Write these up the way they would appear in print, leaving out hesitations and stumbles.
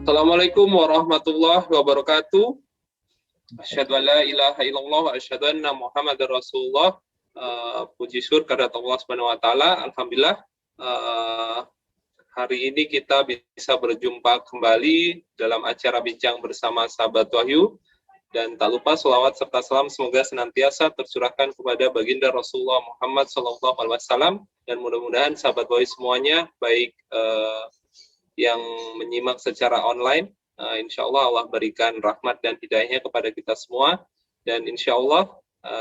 Assalamualaikum warahmatullahi wabarakatuh. Asyhadu an la ilaha illallah wa asyhadu anna Muhammadar Rasulullah. Puji syukur kehadirat Allah Subhanahu wa taala. Alhamdulillah hari ini kita bisa berjumpa kembali dalam acara bincang bersama sahabat Wahyu. Dan tak lupa selawat serta salam semoga senantiasa tercurahkan kepada baginda Rasulullah Muhammad SAW. Dan mudah-mudahan sahabat Wahyu semuanya, baik yang menyimak secara online, insya Allah Allah berikan rahmat dan hidayahnya kepada kita semua. Dan insya Allah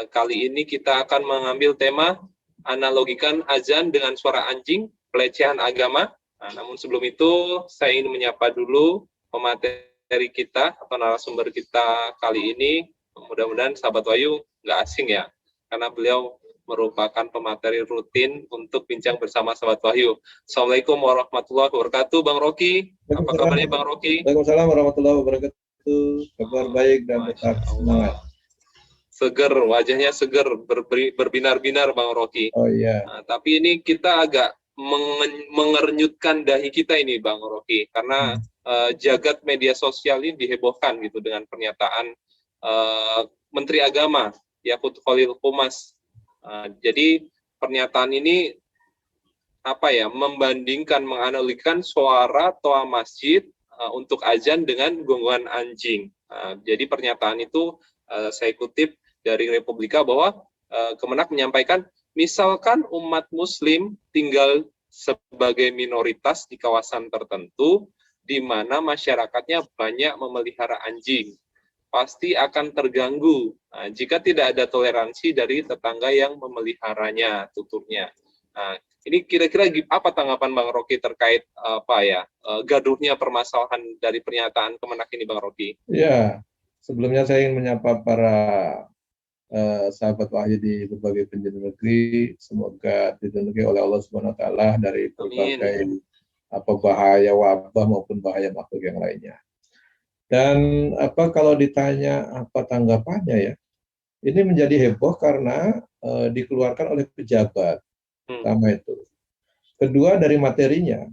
kali ini kita akan mengambil tema analogikan azan dengan suara anjing, pelecehan agama. Namun sebelum itu saya ingin menyapa dulu pemateri kita atau narasumber kita kali ini. Mudah-mudahan sahabat Wahyu nggak asing ya, karena beliau merupakan pemateri rutin untuk bincang bersama sahabat Wahyu. Assalamualaikum warahmatullahi wabarakatuh, Bang Rocky. Apa kabarnya Bang Rocky? Waalaikumsalam warahmatullahi wabarakatuh. Kabar baik dan tetap semangat. Seger, wajahnya seger, berbinar-binar Bang Rocky. Oh iya. Tapi ini kita agak mengernyutkan dahi kita ini Bang Rocky, karena jagat media sosial ini dihebohkan gitu dengan pernyataan Menteri Agama Yakut Khalil Qumas. Jadi pernyataan ini membandingkan, menganalogikan suara toa masjid untuk azan dengan gonggongan anjing. Jadi pernyataan itu saya kutip dari Republika bahwa Kemenak menyampaikan, misalkan umat muslim tinggal sebagai minoritas di kawasan tertentu di mana masyarakatnya banyak memelihara anjing, pasti akan terganggu jika tidak ada toleransi dari tetangga yang memeliharanya, tuturnya. Ini kira-kira apa tanggapan Bang Rocky terkait gaduhnya permasalahan dari pernyataan Kemenak ini, Bang Rocky? Ya, sebelumnya saya ingin menyapa para sahabat Wahyu di berbagai penjuru negeri. Semoga dilindungi oleh Allah Subhanahu wa taala dari berbagai bahaya wabah maupun bahaya makhluk yang lainnya. Dan kalau ditanya apa tanggapannya ya, ini menjadi heboh karena dikeluarkan oleh pejabat. Pertama itu. Kedua dari materinya.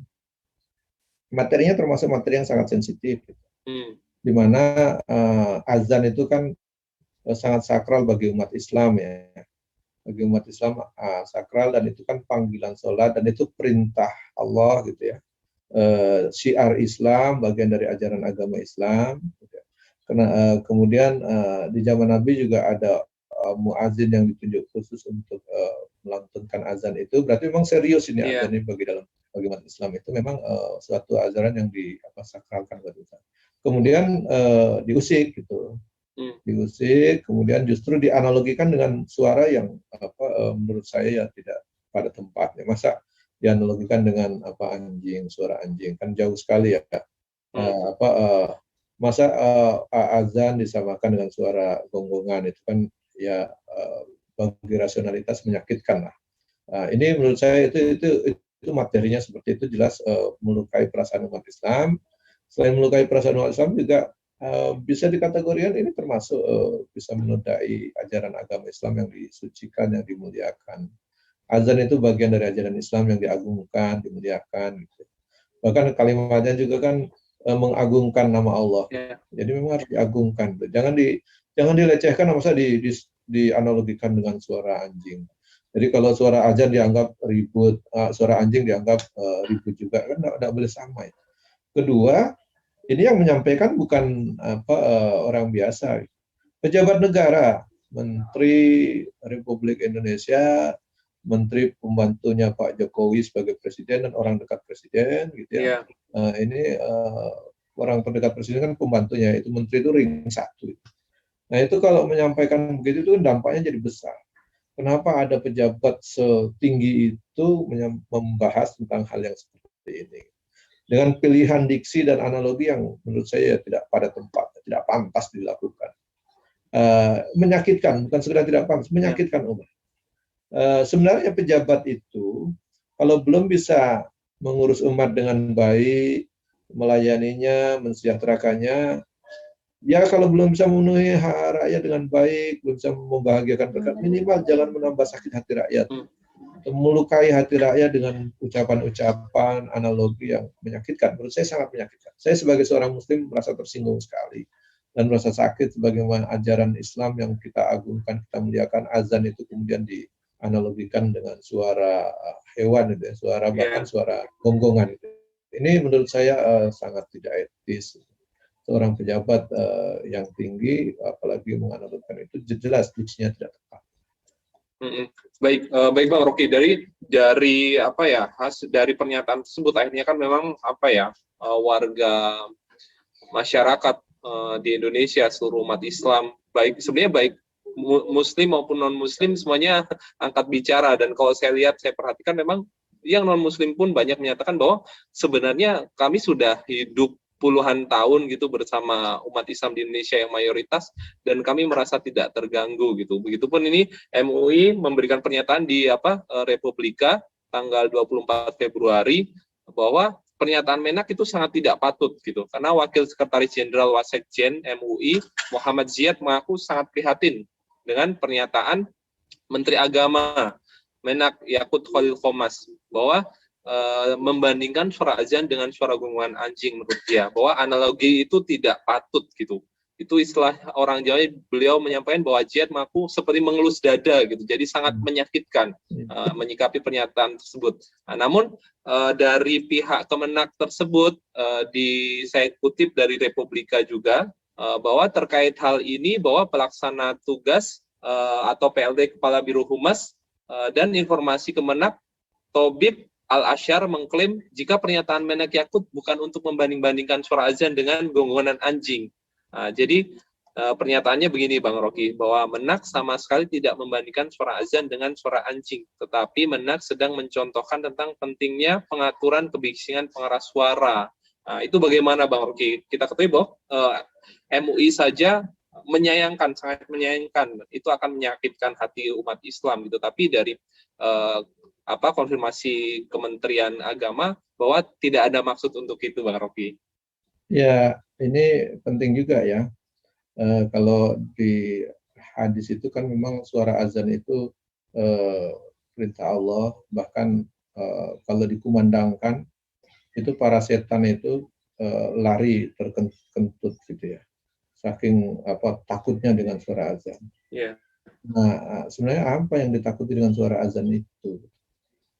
Materinya termasuk materi yang sangat sensitif. Di mana azan itu kan sangat sakral bagi umat Islam ya. Bagi umat Islam sakral, dan itu kan panggilan sholat, dan itu perintah Allah gitu ya. Syiar Islam, bagian dari ajaran agama Islam. Karena kemudian di zaman Nabi juga ada muazin yang ditunjuk khusus untuk melantunkan azan itu. Berarti memang serius ini azan ini bagi umat Islam itu memang suatu ajaran yang disakralkan bagi Islam. Kemudian diusik gitu. Diusik, kemudian justru dianalogikan dengan suara yang menurut saya ya tidak pada tempatnya. Masa dianalogikan dengan anjing, suara anjing, kan jauh sekali ya. Masa azan disamakan dengan suara gonggongan, itu kan ya bagi rasionalitas menyakitkan lah. Ini menurut saya itu materinya seperti itu, jelas melukai perasaan umat Islam. Selain melukai perasaan umat Islam juga bisa dikategorikan ini termasuk bisa menodai ajaran agama Islam yang disucikan, yang dimuliakan. Azan itu bagian dari ajaran Islam yang diagungkan, dimuliakan. Gitu. Bahkan kalimatnya juga kan mengagungkan nama Allah. Jadi memang harus diagungkan. Jangan dilecehkan, masa dianalogikan dengan suara anjing. Jadi kalau suara azan dianggap ribut, suara anjing dianggap ribut juga, kan tidak boleh sama. Ya. Kedua, ini yang menyampaikan bukan orang biasa, pejabat negara, Menteri Republik Indonesia, Menteri pembantunya Pak Jokowi sebagai presiden dan orang dekat presiden, gitu ya. Ini orang terdekat presiden kan pembantunya, itu menteri itu ring 1. Nah itu kalau menyampaikan begitu itu dampaknya jadi besar. Kenapa ada pejabat setinggi itu membahas tentang hal yang seperti ini? Dengan pilihan diksi dan analogi yang menurut saya tidak pada tempat, tidak pantas dilakukan. Menyakitkan, bukan sekedar tidak pantas, menyakitkan umat. Sebenarnya pejabat itu kalau belum bisa mengurus umat dengan baik, melayaninya, mensejahterakannya, ya kalau belum bisa memenuhi hak rakyat dengan baik, belum bisa membahagiakan rakyat, minimal jangan menambah sakit hati rakyat. melukai hati rakyat dengan ucapan-ucapan analogi yang menyakitkan. Menurut saya sangat menyakitkan. Saya sebagai seorang Muslim merasa tersinggung sekali dan merasa sakit sebagaimana ajaran Islam yang kita agungkan, kita muliakan, azan itu kemudian dianalogikan dengan suara hewan, gitu ya, suara bahkan suara gonggongan. Ini menurut saya sangat tidak etis. Seorang pejabat yang tinggi, apalagi menganalogikan itu, jelas diksinya tidak tepat. Baik, baik Bang Rocky, dari apa ya, dari pernyataan tersebut akhirnya kan memang apa ya, warga masyarakat di Indonesia, seluruh umat Islam, sebenarnya baik Muslim maupun non Muslim semuanya angkat bicara. Dan kalau saya lihat, saya perhatikan memang yang non Muslim pun banyak menyatakan bahwa sebenarnya kami sudah hidup puluhan tahun gitu bersama umat Islam di Indonesia yang mayoritas, dan kami merasa tidak terganggu gitu. Begitupun ini MUI memberikan pernyataan di Republika tanggal 24 Februari bahwa pernyataan Menak itu sangat tidak patut gitu, karena Wakil Sekretaris Jenderal Wasekjen MUI Muhammad Ziyad mengaku sangat prihatin dengan pernyataan Menteri Agama Menak Yakut Khalil Qomas bahwa membandingkan suara azan dengan suara gonggongan anjing. Menurut dia bahwa analogi itu tidak patut gitu. Itu istilah orang Jawa, beliau menyampaikan bahwa Ziyad mengaku seperti mengelus dada gitu, jadi sangat menyakitkan menyikapi pernyataan tersebut. Namun dari pihak Kemenak tersebut, saya kutip dari Republika juga, bahwa terkait hal ini bahwa pelaksana tugas atau PLT Kepala Biro Humas dan Informasi Kemenak Tobib Al-Asyar mengklaim jika pernyataan Menak Yakut bukan untuk membanding-bandingkan suara azan dengan gonggongan anjing. Jadi pernyataannya begini Bang Rocky, bahwa Menak sama sekali tidak membandingkan suara azan dengan suara anjing, tetapi Menak sedang mencontohkan tentang pentingnya pengaturan kebisingan pengeras suara. Itu bagaimana Bang Rocky? Kita ketahui bahwa MUI saja menyayangkan, sangat menyayangkan, itu akan menyakitkan hati umat Islam gitu. Tapi dari konfirmasi Kementerian Agama bahwa tidak ada maksud untuk itu, Bang Rocky. Ya, ini penting juga ya. Kalau di hadis itu kan memang suara azan itu perintah Allah, bahkan kalau dikumandangkan itu para setan itu lari terkentut gitu ya, saking takutnya dengan suara azan. Yeah. Nah, sebenarnya apa yang ditakuti dengan suara azan itu?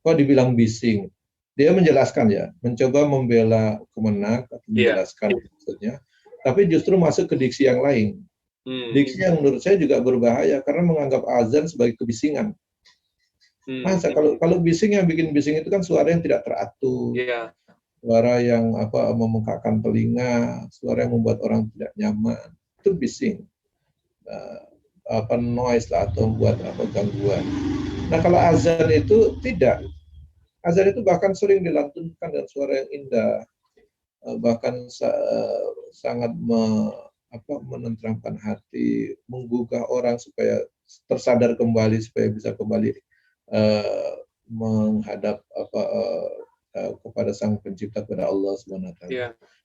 Kok dibilang bising? Dia menjelaskan ya, mencoba membela Kemenak atau menjelaskan maksudnya, tapi justru masuk ke diksi yang lain. Diksi yang menurut saya juga berbahaya karena menganggap azan sebagai kebisingan. Masa kalau bising, yang bikin bising itu kan suara yang tidak teratur, suara yang memengkakkan telinga, suara yang membuat orang tidak nyaman, itu bising. Noise lah, atau membuat gangguan. Nah kalau azan itu tidak. Azan itu bahkan sering dilantunkan dengan suara yang indah, bahkan sangat menenteramkan hati, menggugah orang supaya tersadar kembali, supaya bisa kembali menghadap kepada Sang Pencipta, kepada Allah SWT.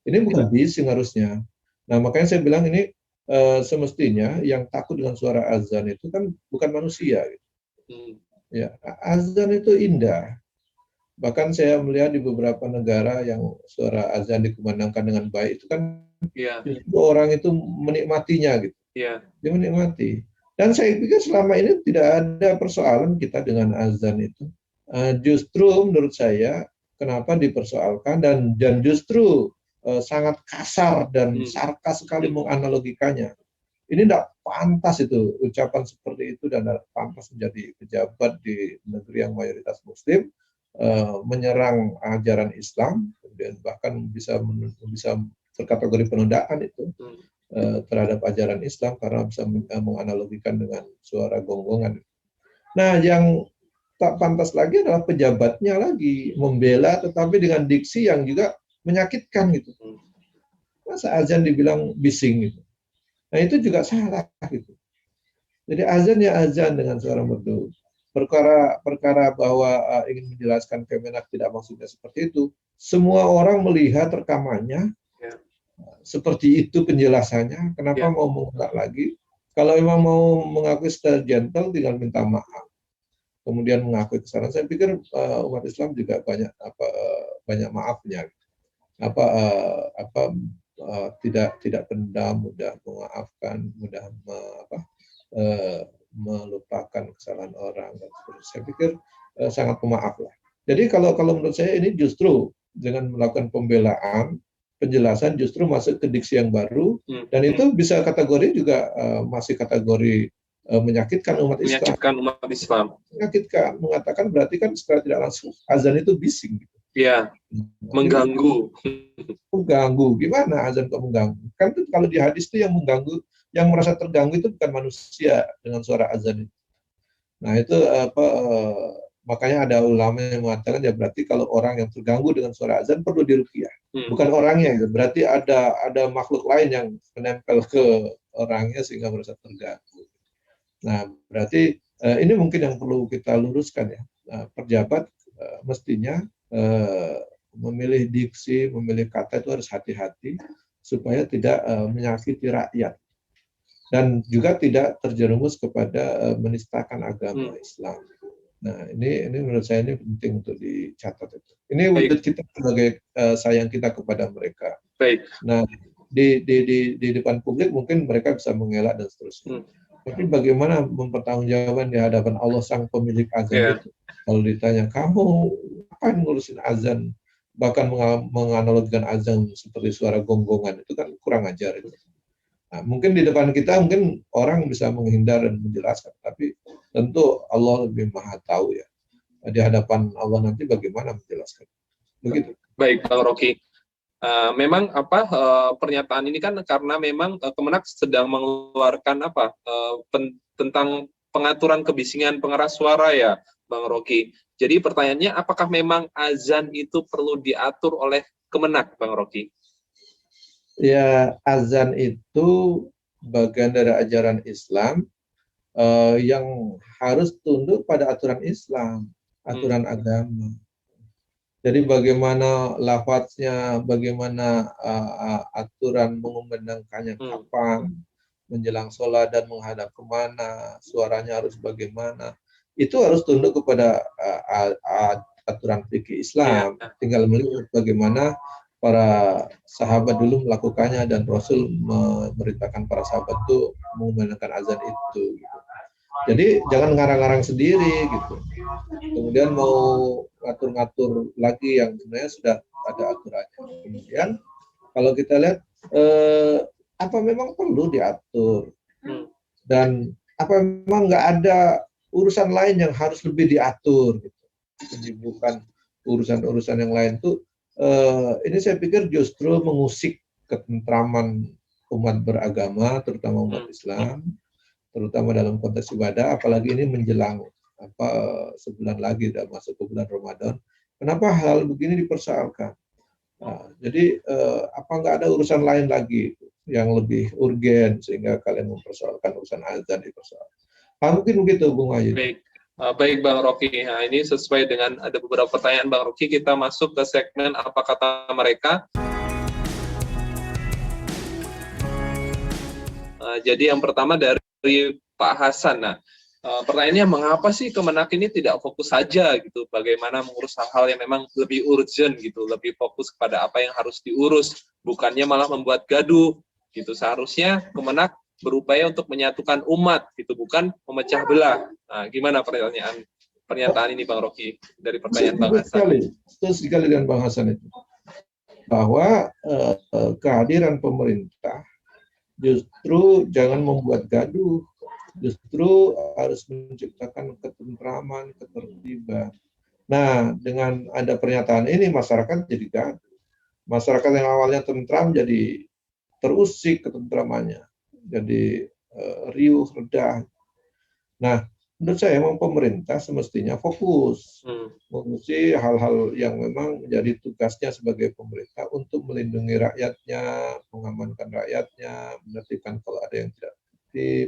Ini bukan bising harusnya. Nah makanya saya bilang ini semestinya yang takut dengan suara azan itu kan bukan manusia. Gitu. Ya, azan itu indah. Bahkan saya melihat di beberapa negara yang suara azan dikumandangkan dengan baik itu kan justru orang itu menikmatinya gitu. Dia menikmati. Dan saya pikir selama ini tidak ada persoalan kita dengan azan itu. Justru menurut saya kenapa dipersoalkan dan justru sangat kasar dan sarkas sekali menganalogikannya. Ini tidak pantas itu, ucapan seperti itu, dan tidak pantas menjadi pejabat di negeri yang mayoritas Muslim. Menyerang ajaran Islam, kemudian bahkan bisa terkategori penodaan itu terhadap ajaran Islam karena bisa menganalogikan dengan suara gonggongan. Nah, yang tak pantas lagi adalah pejabatnya lagi membela, tetapi dengan diksi yang juga menyakitkan gitu. Masa azan dibilang bising gitu. Nah, itu juga salah gitu. Jadi azan ya azan dengan suara merdu. Perkara bahwa ingin menjelaskan Kemenak tidak maksudnya seperti itu. Semua orang melihat rekamannya, seperti itu penjelasannya. Kenapa mau mengulang lagi? Kalau memang mau mengakui secara gentle, tinggal minta maaf. kemudian mengakui kesalahan, saya pikir umat Islam juga banyak maafnya, tidak pendam, mudah memaafkan, mudah melupakan kesalahan orang dan seterusnya. Saya pikir sangat pemaaf lah. Jadi kalau menurut saya ini justru dengan melakukan pembelaan, penjelasan justru masuk ke diksi yang baru, dan itu bisa kategori juga masih kategori menyakitkan umat Islam. Menyakitkan umat Islam. Menyakitkan, mengatakan berarti kan secara tidak langsung azan itu bising. Gitu. Ya, mengganggu. Mengganggu, gimana azan kok mengganggu? Kan itu kalau di hadis itu yang mengganggu, yang merasa terganggu itu bukan manusia dengan suara azan itu. Nah itu makanya ada ulama yang mengatakan ya berarti kalau orang yang terganggu dengan suara azan perlu diruqyah. Bukan orangnya, berarti ada makhluk lain yang menempel ke orangnya sehingga merasa terganggu. Nah berarti ini mungkin yang perlu kita luruskan ya. Pejabat mestinya memilih diksi, memilih kata itu harus hati-hati supaya tidak menyakiti rakyat. Dan juga tidak terjerumus kepada menistakan agama Islam. Nah, ini menurut saya ini penting untuk dicatat itu. Ini wujud kita sebagai sayang kita kepada mereka. Baik. Nah, di depan publik mungkin mereka bisa mengelak dan seterusnya. Tapi bagaimana mempertanggungjawabkan di hadapan Allah sang pemilik azan itu? Kalau ditanya, kamu ngapain ngurusin azan? Bahkan menganalogikan azan seperti suara gonggongan, itu kan kurang ajar itu. Nah, mungkin di depan kita mungkin orang bisa menghindar dan menjelaskan, tapi tentu Allah lebih maha tahu ya. Di hadapan Allah nanti bagaimana menjelaskan. Begitu. Baik, Bang Rocky. Memang pernyataan ini kan karena memang Kemenak sedang mengeluarkan tentang pengaturan kebisingan pengeras suara ya, Bang Rocky. Jadi pertanyaannya, apakah memang azan itu perlu diatur oleh Kemenak, Bang Rocky? Ya, azan itu bagian dari ajaran Islam yang harus tunduk pada aturan Islam, aturan agama. Jadi bagaimana lafadznya, bagaimana aturan mengumandangkannya kapan, menjelang sholat dan menghadap kemana, suaranya harus bagaimana, itu harus tunduk kepada aturan fikih Islam. Tinggal melihat bagaimana para sahabat dulu melakukannya dan Rasul memerintahkan para sahabat itu mengumandangkan azan itu. Gitu. Jadi jangan ngarang-ngarang sendiri gitu. Kemudian mau ngatur-ngatur lagi yang sebenarnya sudah ada aturannya. Kemudian kalau kita lihat apa memang perlu diatur dan apa memang nggak ada urusan lain yang harus lebih diatur gitu. Jadi bukan urusan-urusan yang lain tuh ini saya pikir justru mengusik ketentraman umat beragama, terutama umat Islam, terutama dalam konteks ibadah, apalagi ini menjelang sebulan lagi sudah masuk ke bulan Ramadan. Kenapa hal begini dipersoalkan? Nah, jadi apa nggak ada urusan lain lagi yang lebih urgen sehingga kalian mempersoalkan urusan azan dipersoalkan? Mungkin begitu, Bung Ayu. Baik Bang Rocky, nah, ini sesuai dengan ada beberapa pertanyaan Bang Rocky, kita masuk ke segmen apa kata mereka. Jadi yang pertama dari Pak Hasan. Nah, pertanyaannya mengapa sih Kemenak ini tidak fokus saja gitu, bagaimana mengurus hal-hal yang memang lebih urgent gitu, lebih fokus kepada apa yang harus diurus, bukannya malah membuat gaduh gitu. Seharusnya Kemenak berupaya untuk menyatukan umat gitu, bukan memecah belah. Nah, gimana pernyataan ini Bang Rocky dari pertanyaan Bang Hasan? Terus sekali dengan Bang Hasan itu bahwa kehadiran pemerintah justru jangan membuat gaduh, justru harus menciptakan ketentraman, ketertiban. Nah, dengan ada pernyataan ini masyarakat jadi gaduh. Masyarakat yang awalnya tentram jadi terusik ketentramannya. Jadi riuh, redah. Nah, menurut saya memang pemerintah semestinya fokus mengurusi hal-hal yang memang menjadi tugasnya sebagai pemerintah untuk melindungi rakyatnya, mengamankan rakyatnya, menertibkan kalau ada yang tidak tertib,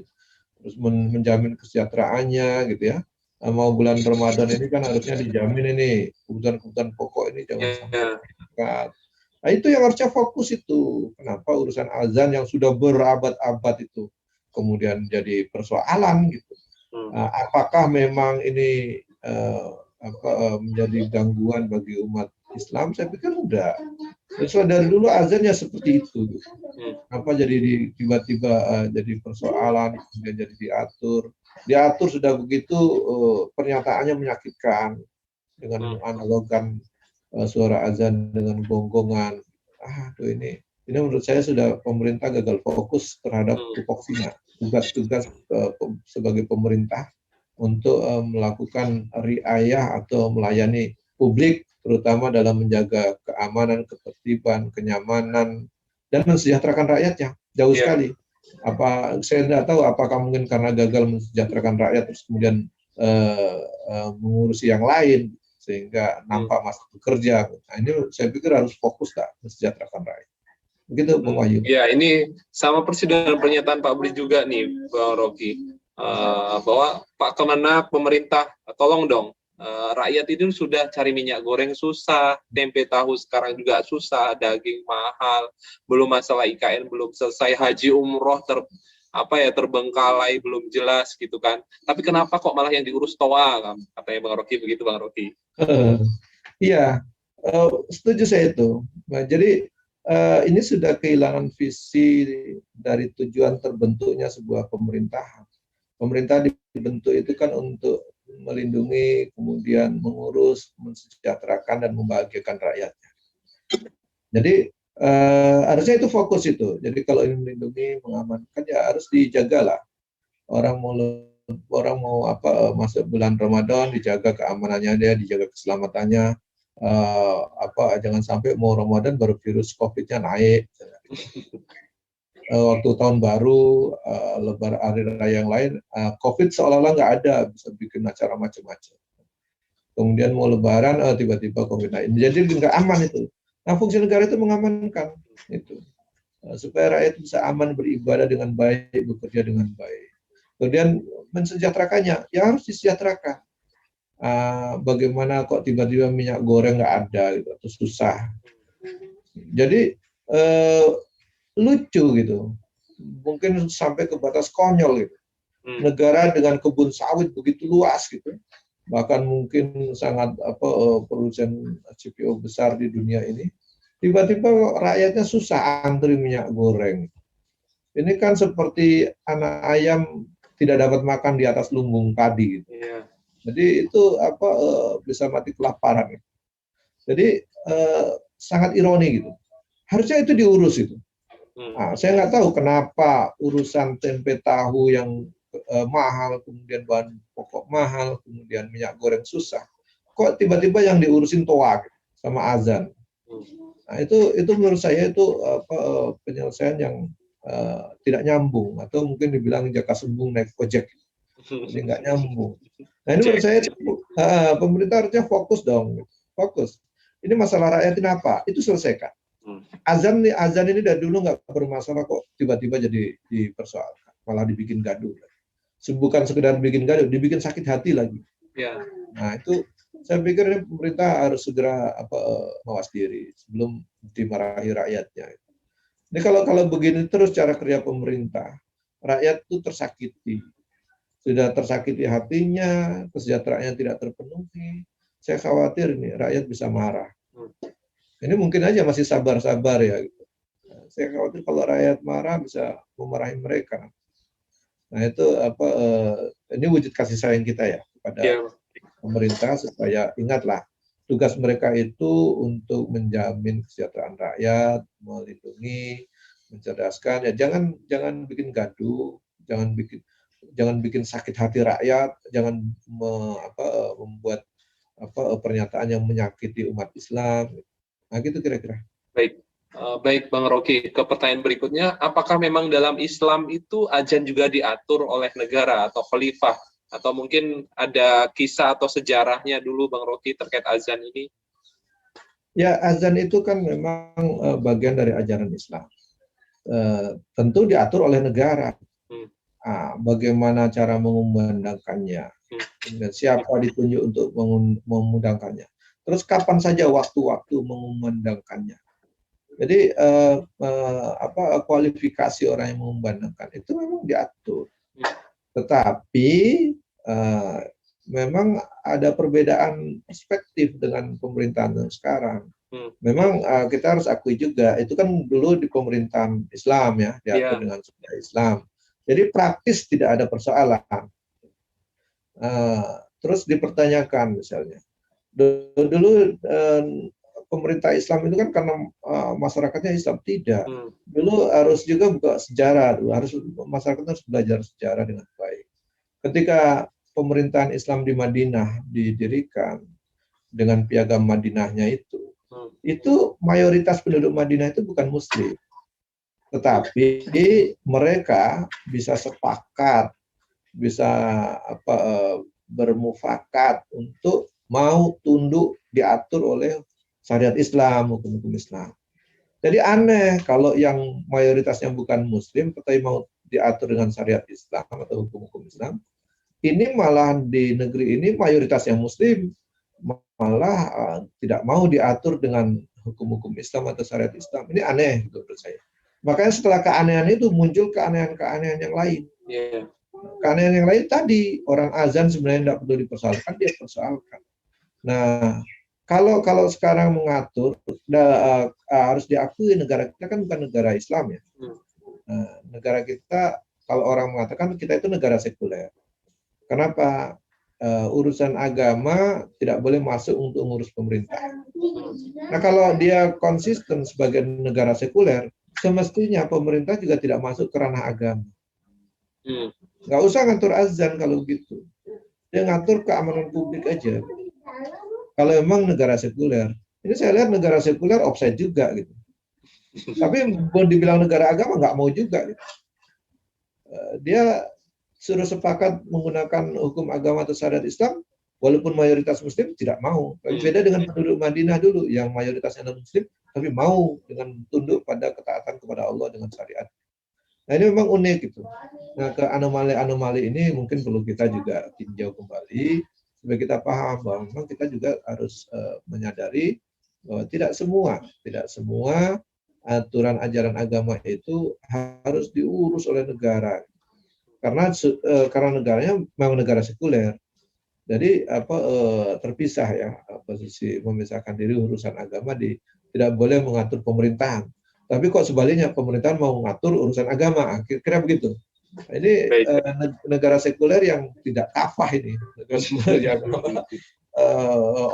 terus menjamin kesejahteraannya gitu ya. Mau bulan Ramadan ini kan harusnya dijamin ini kebutuhan-kebutuhan pokok ini jangan sampai meningkat. Nah, itu yang harusnya fokus itu. Kenapa urusan azan yang sudah berabad-abad itu kemudian jadi persoalan gitu. Apakah memang ini menjadi gangguan bagi umat Islam, saya pikir enggak. Terus dari dulu azannya seperti itu. Apa jadi tiba-tiba jadi persoalan, kemudian jadi diatur sudah begitu, pernyataannya menyakitkan dengan menganalogkan suara azan dengan gonggongan. Ini menurut saya sudah pemerintah gagal fokus terhadap tupoksinya, tugas-tugas sebagai pemerintah untuk melakukan riayah atau melayani publik, terutama dalam menjaga keamanan, ketertiban, kenyamanan, dan mensejahterakan rakyatnya. Jauh sekali. Saya tidak tahu apakah mungkin karena gagal mensejahterakan rakyat terus kemudian mengurusi yang lain sehingga nampak masuk bekerja. Nah, ini saya pikir harus fokus mensejahterakan rakyat. Begitu, Bung Wahyu. Ya, ini sama persis dengan pernyataan Pak Budi juga nih, Bang Rocky, bahwa Pak Kemenak, pemerintah, tolong dong, rakyat ini sudah cari minyak goreng susah, tempe tahu sekarang juga susah, daging mahal, belum masalah IKN belum selesai, haji umroh terbengkalai, belum jelas gitu kan. Tapi kenapa kok malah yang diurus TOA, katanya Bang Rocky, begitu Bang Rocky? Iya, setuju saya itu. Nah, jadi ini sudah kehilangan visi dari tujuan terbentuknya sebuah pemerintahan. Pemerintah dibentuk itu kan untuk melindungi, kemudian mengurus, mensejahterakan, dan membahagiakan rakyatnya. Jadi harusnya itu fokus itu. Jadi kalau ingin melindungi, mengamankan, ya harus dijagalah. Orang mau masuk bulan Ramadan, dijaga keamanannya dia, dijaga keselamatannya. Jangan sampai mau Ramadan baru virus COVID-nya naik. Waktu tahun baru, lebaran hari raya yang lain, COVID seolah-olah nggak ada, bisa bikin acara macam-macam. Kemudian mau lebaran, tiba-tiba COVID naik. Jadi nggak aman itu. Nah, fungsi negara itu mengamankan itu, supaya rakyat bisa aman beribadah dengan baik, bekerja dengan baik. Kemudian mensejahterakannya, ya harus disejahterakan. Bagaimana kok tiba-tiba minyak goreng nggak ada gitu, atau susah. Jadi lucu gitu, mungkin sampai ke batas konyol gitu. Negara dengan kebun sawit begitu luas gitu, bahkan mungkin sangat produsen CPO besar di dunia ini, tiba-tiba rakyatnya susah antri minyak goreng. Ini kan seperti anak ayam tidak dapat makan di atas lumbung padi gitu. Jadi itu bisa mati kelaparan. Gitu. Jadi sangat ironi gitu. Harusnya itu diurus itu. Saya nggak tahu kenapa urusan tempe tahu yang mahal, kemudian bahan pokok mahal, kemudian minyak goreng susah. Kok tiba-tiba yang diurusin TOA gitu, sama azan. Nah itu menurut saya itu penyelesaian yang tidak nyambung, atau mungkin dibilang jaka sembung naik ojek. Jadi nggak nyambung. Nah ini menurut saya pemerintah harusnya fokus dong, fokus. Ini masalah rakyat ini apa? Itu selesaikan. Azan ini dari dulu nggak bermasalah kok, tiba-tiba jadi dipersoalkan, malah dibikin gaduh. Bukan sekedar bikin gaduh, dibikin sakit hati lagi. Nah itu saya pikir ini pemerintah harus segera mawas diri sebelum dimarahi rakyatnya. Ini kalau begini terus cara kerja pemerintah, rakyat itu tersakiti. Sudah tersakiti hatinya, kesejahteraannya tidak terpenuhi. Saya khawatir ini rakyat bisa marah. Ini mungkin aja masih sabar-sabar ya. Gitu. Saya khawatir kalau rakyat marah bisa memarahi mereka. Nah itu ini wujud kasih sayang kita ya kepada pemerintah, supaya ingatlah tugas mereka itu untuk menjamin kesejahteraan rakyat, melindungi, mencerdaskan. Ya jangan bikin gaduh, jangan bikin sakit hati rakyat, jangan membuat pernyataan yang menyakiti umat Islam. Nah, gitu kira-kira. Baik Bang Rocky, ke pertanyaan berikutnya, apakah memang dalam Islam itu azan juga diatur oleh negara atau khalifah? Atau mungkin ada kisah atau sejarahnya dulu Bang Rocky terkait azan ini? Ya, azan itu kan memang bagian dari ajaran Islam. Tentu diatur oleh negara. Bagaimana cara mengumandangkannya, dan siapa ditunjuk untuk mengundangkannya. Terus kapan saja waktu-waktu mengumandangkannya. Jadi kualifikasi orang yang mengumandangkan itu memang diatur. Tetapi memang ada perbedaan perspektif dengan pemerintahan yang sekarang. Memang kita harus akui juga, itu kan dulu di pemerintahan Islam ya, diatur dengan syariat Islam. Jadi praktis tidak ada persoalan. Terus dipertanyakan misalnya, dulu pemerintah Islam itu kan karena masyarakatnya Islam, tidak. Dulu harus juga buka sejarah, masyarakat harus belajar sejarah dengan baik. Ketika pemerintahan Islam di Madinah didirikan dengan piagam Madinahnya itu mayoritas penduduk Madinah itu bukan Muslim, tetapi mereka bisa sepakat, bisa bermufakat untuk mau tunduk diatur oleh syariat Islam, hukum-hukum Islam. Jadi aneh kalau yang mayoritasnya bukan Muslim tetapi mau diatur dengan syariat Islam atau hukum-hukum Islam, ini malah di negeri ini mayoritas yang Muslim malah tidak mau diatur dengan hukum-hukum Islam atau syariat Islam. Ini aneh menurut saya. Makanya setelah keanehan itu muncul keanehan-keanehan yang lain. Keanehan yang lain tadi, orang azan sebenarnya tidak perlu dipersoalkan, dia persoalkan. Nah, kalau sekarang mengatur, harus diakui negara kita kan bukan negara Islam ya. Negara kita, kalau orang mengatakan kita itu negara sekuler. Kenapa? Urusan agama tidak boleh masuk untuk ngurus pemerintah. Nah, kalau dia konsisten sebagai negara sekuler, semestinya pemerintah juga tidak masuk ke ranah agama. Nggak usah ngatur azan kalau begitu. Dia ngatur keamanan publik aja. Kalau memang negara sekuler. Ini saya lihat negara sekuler offside juga gitu. Tapi mau dibilang negara agama nggak mau juga. Gitu. Dia suruh sepakat menggunakan hukum agama atau syariat Islam, walaupun mayoritas Muslim tidak mau. Tapi beda dengan penduduk Madinah dulu, yang mayoritasnya non-Muslim, tapi mau dengan tunduk pada ketaatan kepada Allah dengan syariat. Nah ini memang unik gitu. Nah ke anomali-anomali ini mungkin perlu kita juga tinjau kembali, supaya kita paham bahwa memang kita juga harus menyadari bahwa tidak semua aturan ajaran agama itu harus diurus oleh negara. Karena negaranya memang negara sekuler, jadi terpisah ya, posisi memisahkan diri urusan agama tidak boleh mengatur pemerintahan. Tapi kok sebaliknya pemerintahan mau mengatur urusan agama, kira-kira begitu. Nah, ini negara sekuler yang tidak kafah ini, negara sekuler yang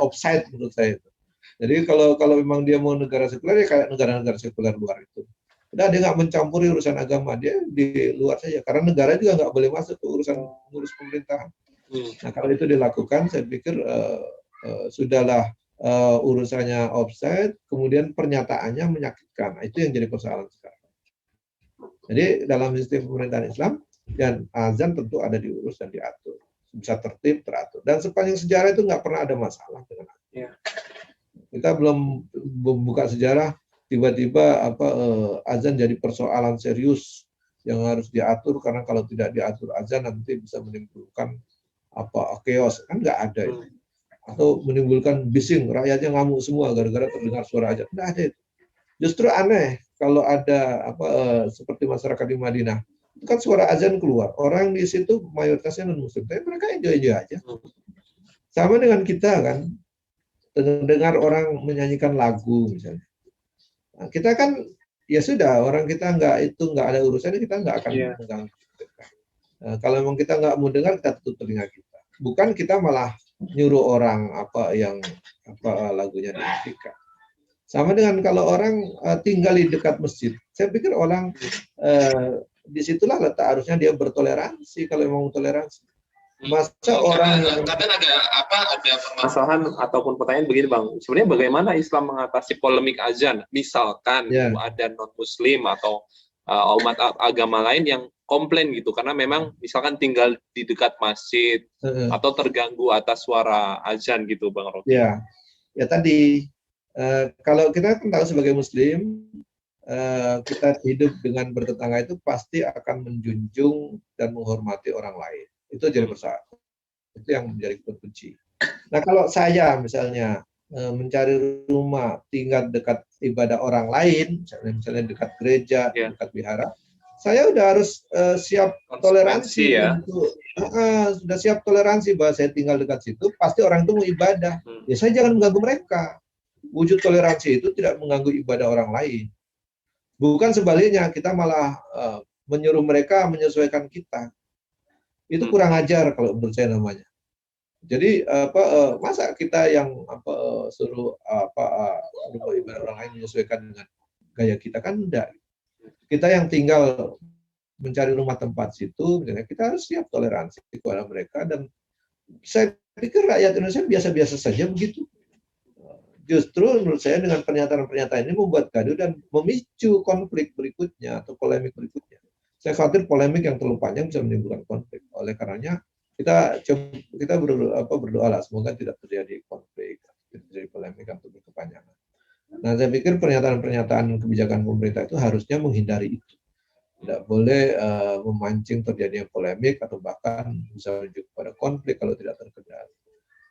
offside menurut saya itu. Jadi kalau memang dia mau negara sekuler ya kayak negara-negara sekuler luar itu. Udah dia nggak mencampuri urusan agama, dia di luar saja. Karena negara juga nggak boleh masuk ke ngurus pemerintahan. Nah kalau itu dilakukan, saya pikir sudahlah urusannya offside, kemudian pernyataannya menyakitkan. Nah, itu yang jadi persoalan sekarang. Jadi dalam sistem pemerintahan Islam, dan azan tentu ada diurus dan diatur, bisa tertib, teratur. Dan sepanjang sejarah itu nggak pernah ada masalah dengan azan. Kita belum membuka sejarah. Tiba-tiba azan jadi persoalan serius yang harus diatur, karena kalau tidak diatur azan nanti bisa menimbulkan chaos, kan nggak ada itu. Atau menimbulkan bising, rakyatnya ngamuk semua gara-gara terdengar suara azan. Nggak ada itu. Justru aneh kalau ada seperti masyarakat di Madinah, itu kan suara azan keluar, orang di situ mayoritasnya non Muslim, tapi mereka enjoy aja. Sama dengan kita kan, dengar orang menyanyikan lagu misalnya. Nah, kita kan ya sudah, orang kita nggak ada urusannya, kita nggak akan mengganggu. Nah, kalau memang kita nggak mau dengar, kita tutup telinga kita. Bukan kita malah nyuruh orang lagunya dihentikan. Sama dengan kalau orang tinggal di dekat masjid, saya pikir orang disitulah letak harusnya dia bertoleransi kalau memang toleransi. Masa orang kadang ada permasalahan ataupun pertanyaan begini Bang, sebenarnya bagaimana Islam mengatasi polemik azan, misalkan ada non Muslim atau umat agama lain yang komplain gitu karena memang misalkan tinggal di dekat masjid atau terganggu atas suara azan gitu Bang Rocky. Ya tadi kalau kita kan tahu sebagai Muslim, kita hidup dengan bertetangga itu pasti akan menjunjung dan menghormati orang lain. Itu jadi persoalan. Itu yang menjadi kunci. Nah kalau saya misalnya mencari rumah tinggal dekat ibadah orang lain, misalnya dekat gereja, dekat wihara, saya udah harus siap toleransi ya. untuk sudah siap toleransi bahwa saya tinggal dekat situ, pasti orang itu mau ibadah. Ya saya jangan mengganggu mereka. Wujud toleransi itu tidak mengganggu ibadah orang lain. Bukan sebaliknya, kita malah menyuruh mereka menyesuaikan kita. Itu kurang ajar kalau menurut saya namanya. Jadi masa kita yang suruh ibadah orang lain menyesuaikan dengan gaya kita, kan enggak. Kita yang tinggal mencari rumah tempat situ, kita harus siap toleransi kepada mereka, dan saya pikir rakyat Indonesia biasa-biasa saja begitu. Justru menurut saya dengan pernyataan-pernyataan ini membuat gaduh dan memicu konflik berikutnya atau polemik berikutnya. Saya khawatir polemik yang terlalu panjang bisa menimbulkan konflik. Oleh karenanya kita berdoa lah semoga tidak terjadi konflik, tidak terjadi polemik atau berkepanjangan. Nah, saya pikir pernyataan-pernyataan kebijakan pemerintah itu harusnya menghindari itu. Tidak boleh memancing terjadinya polemik atau bahkan bisa menuju pada konflik kalau tidak terkendali.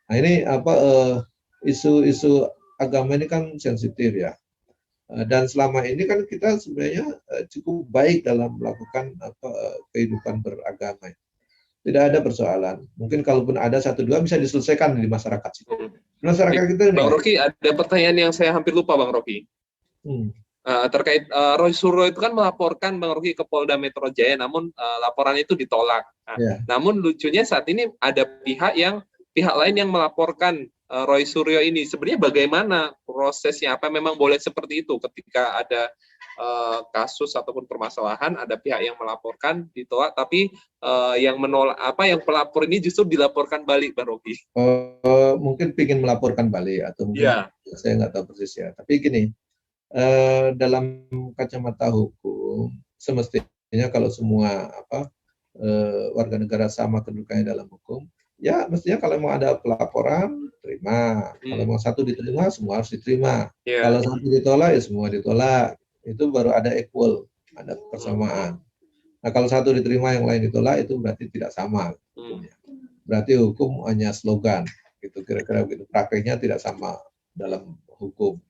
Nah, ini isu-isu agama ini kan sensitif ya. Dan selama ini kan kita sebenarnya cukup baik dalam melakukan kehidupan beragama. Tidak ada persoalan. Mungkin kalaupun ada satu dua bisa diselesaikan di masyarakat. Masyarakat kita. Bang Rocky, ada pertanyaan yang saya hampir lupa, Bang Rocky. Terkait Roy Suryo itu kan melaporkan Bang Rocky ke Polda Metro Jaya, namun laporan itu ditolak. Namun lucunya saat ini ada pihak lain yang melaporkan Roy Suryo ini. Sebenarnya bagaimana prosesnya? Apa memang boleh seperti itu ketika ada kasus ataupun permasalahan, ada pihak yang melaporkan ditolak, tapi yang menolak yang pelapor ini justru dilaporkan balik, Bang Rocky? Mungkin ingin melaporkan balik atau mungkin saya nggak tahu persis ya. Tapi gini, dalam kacamata hukum semestinya kalau semua warga negara sama kedudukannya dalam hukum, ya mestinya kalau mau ada pelaporan terima, kalau mau satu diterima semua harus diterima, kalau satu ditolak ya semua ditolak, itu baru ada equal, ada persamaan. Nah, kalau satu diterima yang lain ditolak itu berarti tidak sama hukumnya. Berarti hukum hanya slogan gitu, kira-kira begitu, prakteknya tidak sama dalam hukum.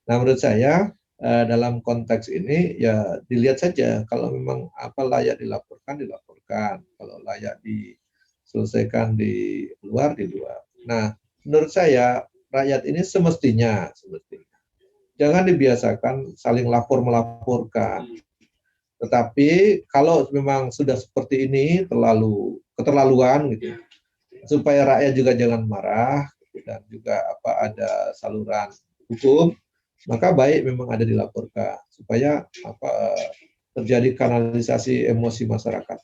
Nah, menurut saya dalam konteks ini ya dilihat saja, kalau memang layak dilaporkan, kalau layak diselesaikan di luar. Nah, menurut saya rakyat ini semestinya jangan dibiasakan saling melaporkan. Tetapi kalau memang sudah seperti ini keterlaluan gitu, supaya rakyat juga jangan marah dan juga ada saluran hukum, maka baik memang ada dilaporkan supaya terjadi kanalisasi emosi masyarakat.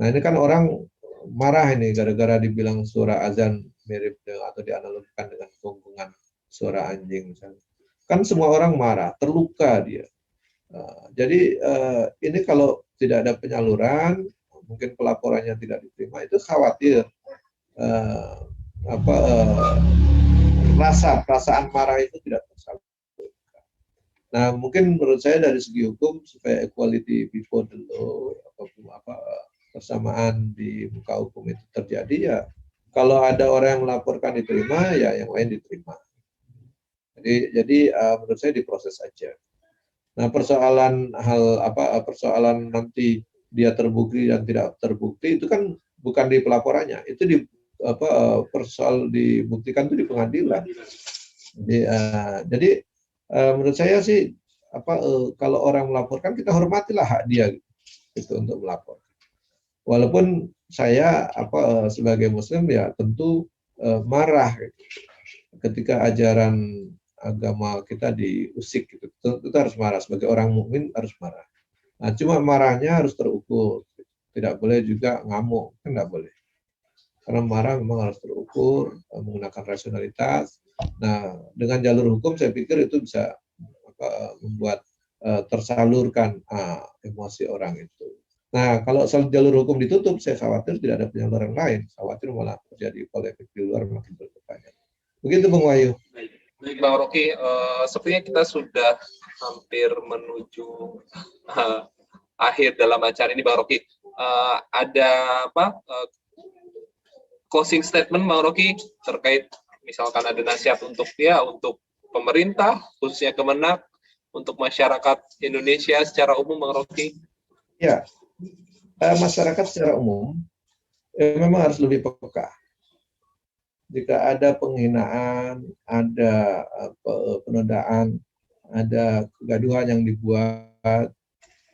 Nah, ini kan orang marah ini gara-gara dibilang suara azan mirip atau dianalogikan dengan gonggongan suara anjing misalnya. Kan semua orang marah, terluka dia. Jadi ini kalau tidak ada penyaluran, mungkin pelaporannya tidak diterima, itu khawatir perasaan marah itu tidak tersalurkan. Nah, mungkin menurut saya dari segi hukum supaya equality before the law ataupun persamaan di muka hukum itu terjadi, ya kalau ada orang yang melaporkan diterima, ya yang lain diterima. Jadi menurut saya diproses saja. Nah, persoalan nanti dia terbukti dan tidak terbukti itu kan bukan di pelaporannya, itu persoal dibuktikan itu di pengadilan. Jadi menurut saya sih kalau orang melaporkan kita hormatilah hak dia gitu untuk melapor. Walaupun saya sebagai Muslim ya tentu marah gitu, ketika ajaran agama kita diusik gitu. Kita harus marah, sebagai orang mukmin harus marah. Nah, cuma marahnya harus terukur. Tidak boleh juga ngamuk, kan nggak boleh. Karena marah memang harus terukur, menggunakan rasionalitas. Nah, dengan jalur hukum saya pikir itu bisa membuat tersalurkan emosi orang itu. Nah, kalau jalur hukum ditutup, saya khawatir tidak ada penyaluran lain. Khawatir malah terjadi polemik di luar makin berkepanjangan. Begitu, Bang Wahyu. Baik, Bang Rocky, sepertinya kita sudah hampir menuju akhir dalam acara ini, Bang Rocky. Ada closing statement, Bang Rocky, terkait misalkan ada nasihat untuk pemerintah, khususnya Kemenak, untuk masyarakat Indonesia secara umum, Bang Rocky? Ya, masyarakat secara umum memang harus lebih peka. Jika ada penghinaan, ada penodaan, ada kegaduhan yang dibuat,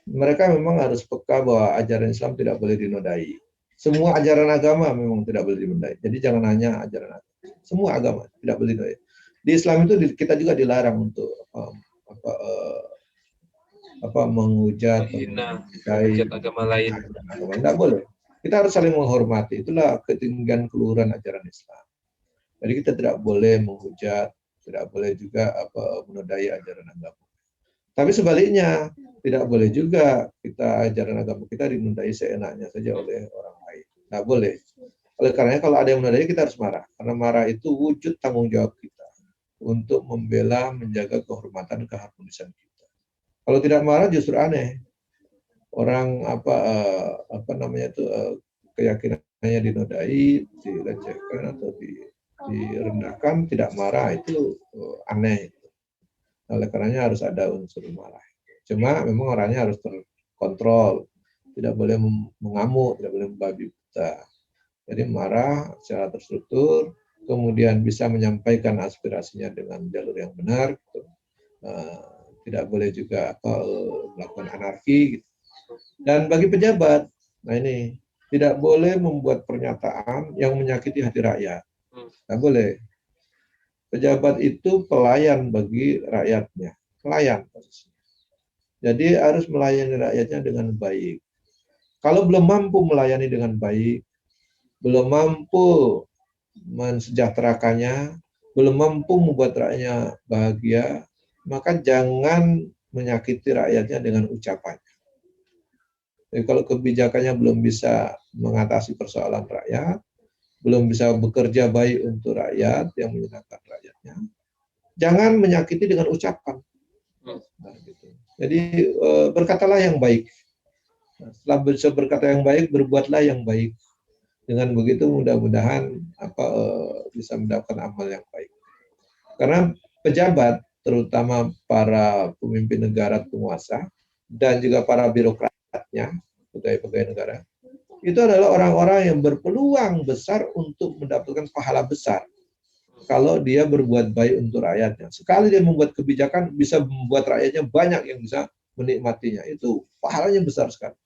mereka memang harus peka bahwa ajaran Islam tidak boleh dinodai. Semua ajaran agama memang tidak boleh dinodai. Jadi jangan hanya ajaran agama. Semua agama tidak boleh dinodai. Di Islam itu kita juga dilarang untuk menghujat, menghujat agama lain. Tidak boleh. Kita harus saling menghormati. Itulah ketinggian keluhuran ajaran Islam. Jadi kita tidak boleh menghujat, tidak boleh juga menodai ajaran agama. Tapi sebaliknya, tidak boleh juga kita ajaran agama kita dinodai seenaknya saja oleh orang lain. Tidak boleh. Oleh karenanya kalau ada yang menodai kita harus marah. Karena marah itu wujud tanggung jawab kita untuk membela, menjaga kehormatan, keharmonisan kita. Kalau tidak marah justru aneh. Orang keyakinannya dinodai, dilecehkan atau direndahkan, tidak marah, itu aneh. Oleh karenanya harus ada unsur marah. Cuma memang orangnya harus terkontrol, tidak boleh mengamuk, tidak boleh membabi buta. Jadi marah secara terstruktur, kemudian bisa menyampaikan aspirasinya dengan jalur yang benar, tidak boleh juga melakukan anarki. Dan bagi pejabat, nah ini tidak boleh membuat pernyataan yang menyakiti hati rakyat. Tidak boleh. Pejabat itu pelayan bagi rakyatnya, pelayan. Jadi harus melayani rakyatnya dengan baik. Kalau belum mampu melayani dengan baik, belum mampu mensejahterakannya, belum mampu membuat rakyatnya bahagia, maka jangan menyakiti rakyatnya dengan ucapannya. Jadi kalau kebijakannya belum bisa mengatasi persoalan rakyat, belum bisa bekerja baik untuk rakyat yang menyenangkan rakyatnya, jangan menyakiti dengan ucapan. Nah, gitu. Jadi berkatalah yang baik. Setelah bisa berkata yang baik, berbuatlah yang baik. Dengan begitu mudah-mudahan bisa mendapatkan amal yang baik. Karena pejabat, terutama para pemimpin negara penguasa dan juga para birokratnya, pegawai-pegawai negara, itu adalah orang-orang yang berpeluang besar untuk mendapatkan pahala besar kalau dia berbuat baik untuk rakyatnya. Sekali dia membuat kebijakan, bisa membuat rakyatnya banyak yang bisa menikmatinya. Itu pahalanya besar sekali.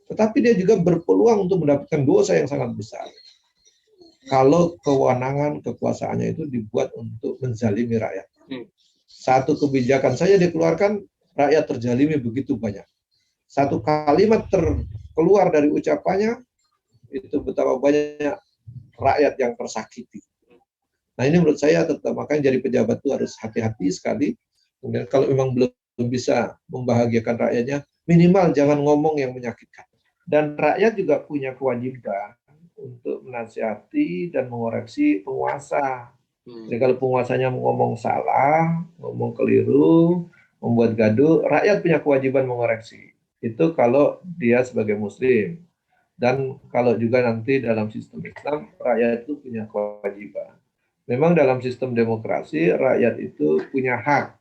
Tetapi dia juga berpeluang untuk mendapatkan dosa yang sangat besar kalau kewenangan kekuasaannya itu dibuat untuk menzalimi rakyat. Satu kebijakan saja dikeluarkan, rakyat terzalimi begitu banyak. Satu kalimat keluar dari ucapannya, itu betapa banyak rakyat yang tersakiti. Nah ini menurut saya tetap, makanya jadi pejabat itu harus hati-hati sekali. Kemudian kalau memang belum bisa membahagiakan rakyatnya, minimal jangan ngomong yang menyakitkan. Dan rakyat juga punya kewajiban untuk menasihati dan mengoreksi penguasa. Jadi kalau penguasanya ngomong salah, ngomong keliru, membuat gaduh, rakyat punya kewajiban mengoreksi. Itu kalau dia sebagai muslim. Dan kalau juga nanti dalam sistem Islam, rakyat itu punya kewajiban. Memang dalam sistem demokrasi, rakyat itu punya hak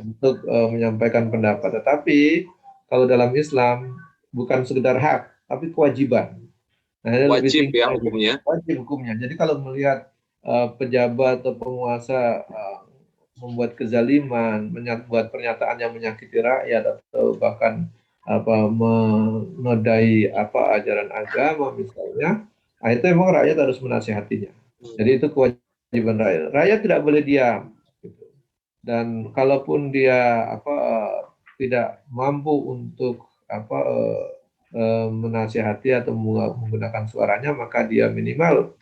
untuk menyampaikan pendapat. Tetapi kalau dalam Islam, bukan sekedar hak, tapi kewajiban. Nah, ini wajib lebih ya hukumnya. Wajib hukumnya. Jadi kalau melihat pejabat atau penguasa membuat kezaliman, membuat pernyataan yang menyakiti rakyat atau bahkan menodai ajaran agama misalnya, nah itu memang rakyat harus menasihatinya. Jadi itu kewajiban rakyat. Rakyat tidak boleh diam. Gitu. Dan kalaupun dia tidak mampu untuk menasihati atau menggunakan suaranya, maka dia minimal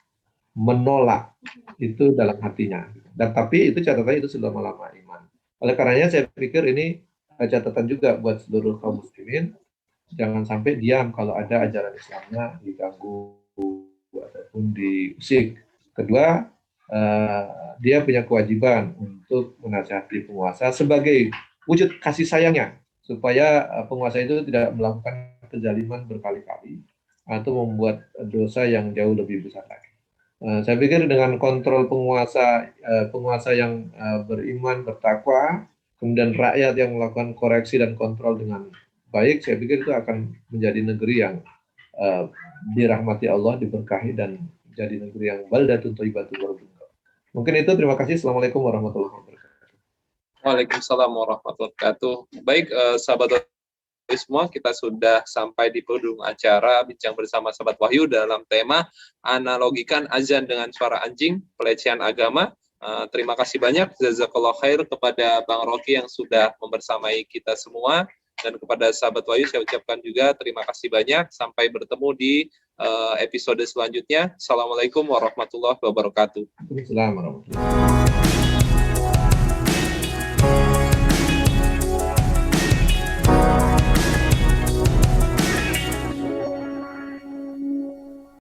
menolak itu dalam hatinya. Dan tapi itu catatannya itu selama-lama iman. Oleh karenanya saya pikir ini catatan juga buat seluruh kaum muslimin, jangan sampai diam kalau ada ajaran Islamnya diganggu ataupun diusik. Kedua, dia punya kewajiban untuk menasihati penguasa sebagai wujud kasih sayangnya, supaya penguasa itu tidak melakukan kezaliman berkali-kali atau membuat dosa yang jauh lebih besar lagi. Saya pikir dengan kontrol penguasa yang beriman, bertakwa, kemudian rakyat yang melakukan koreksi dan kontrol dengan baik, saya pikir itu akan menjadi negeri yang dirahmati Allah, diberkahi, dan menjadi negeri yang baldatun thayyibatun wa rabbun ghafur. Mungkin itu, terima kasih. Assalamualaikum warahmatullahi wabarakatuh. Waalaikumsalam warahmatullahi wabarakatuh. Baik, sahabat semua, kita sudah sampai di penghujung acara Bincang Bersama Sahabat Wahyu dalam tema analogikan azan dengan suara anjing, pelecehan agama. Terima kasih banyak, jazakallah khair kepada Bang Rocky yang sudah membersamai kita semua, dan kepada Sahabat Wahyu saya ucapkan juga terima kasih banyak. Sampai bertemu di episode selanjutnya. Assalamualaikum warahmatullahi wabarakatuh. Waalaikumsalam warahmatullahi wabarakatuh.